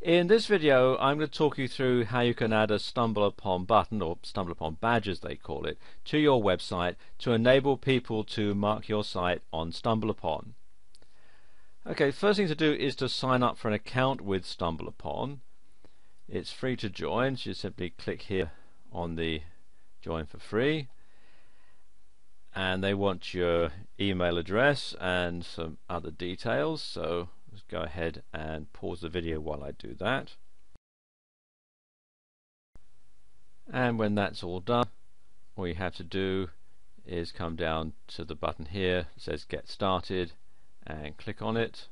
In this video I'm going to talk you through how you can add a StumbleUpon button, or StumbleUpon badge as they call it, to your website to enable people to mark your site on StumbleUpon. Okay, first thing to do is to sign up for an account with StumbleUpon. It's free to join, so you simply click here on the join for free, and they want your email address and some other details, so let's go ahead and pause the video while I do that. And when that's all done, all you have to do is come down to the button here that says Get Started and click on it.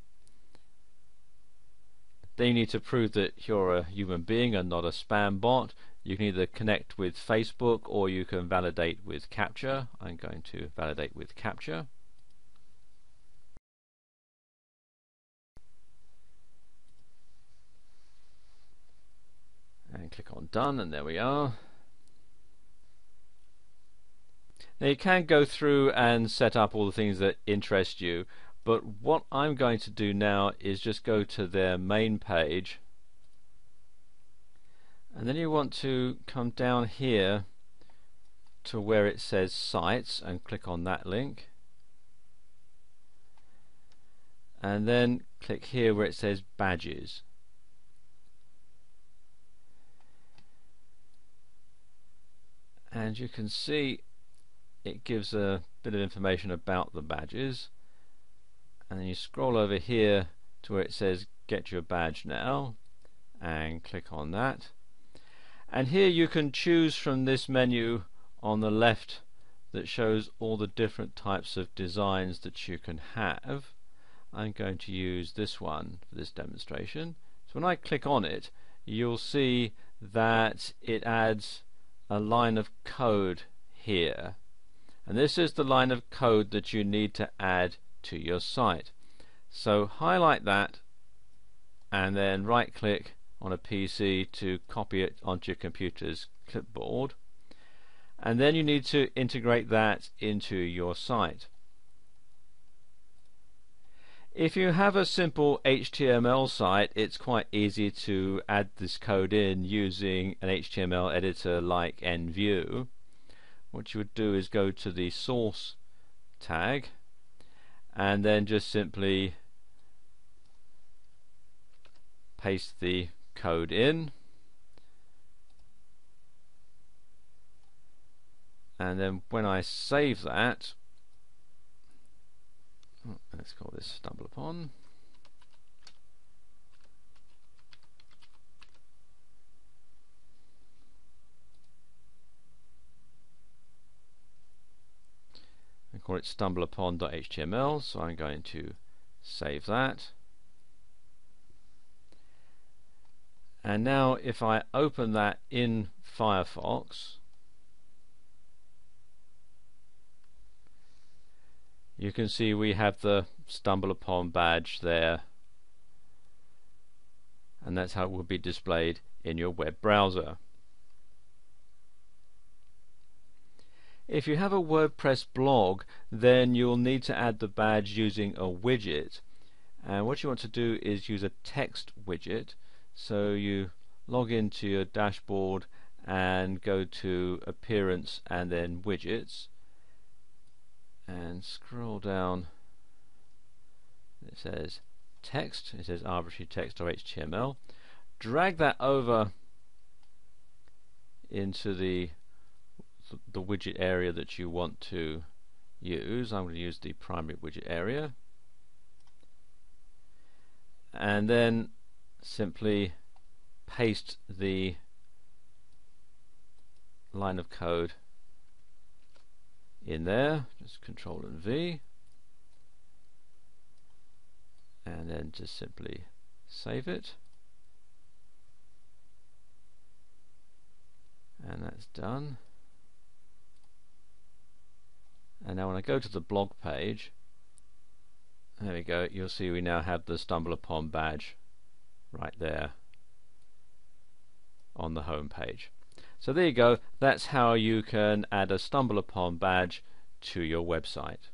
Then you need to prove that you're a human being and not a spam bot. You can either connect with Facebook or you can validate with CAPTCHA. I'm going to validate with CAPTCHA. And click on Done, and there we are. Now you can go through and set up all the things that interest you, but what I'm going to do now is just go to their main page, and then you want to come down here to where it says Sites and click on that link, and then click here where it says Badges. And you can see it gives a bit of information about the badges, and then you scroll over here to where it says Get Your Badge Now and click on that, and here you can choose from this menu on the left that shows all the different types of designs that you can have. I'm going to use this one for this demonstration. So when I click on it, you'll see that it adds a line of code here, and this is the line of code that you need to add to your site. So highlight that and then right click on a PC to copy it onto your computer's clipboard, and then you need to integrate that into your site. If you have a simple HTML site, it's quite easy to add this code in using an HTML editor like NView. What you would do is go to the source tag and then just simply paste the code in, and then when I save that, let's call this StumbleUpon. I call it StumbleUpon.html, so I'm going to save that. And now if I open that in Firefox, you can see we have the StumbleUpon badge there, and that's how it will be displayed in your web browser. If you have a WordPress blog, then you'll need to add the badge using a widget, and what you want to do is use a text widget. So you log into your dashboard and go to Appearance and then Widgets, and scroll down. It says text, it says arbitrary text or HTML. Drag that over into the widget area that you want to use. I'm going to use the primary widget area, and then simply paste the line of code in there, just Control and V, and then just simply save it, and that's done. And now when I go to the blog page, there we go, you'll see we now have the StumbleUpon badge right there on the home page. So there you go, that's how you can add a StumbleUpon badge to your website.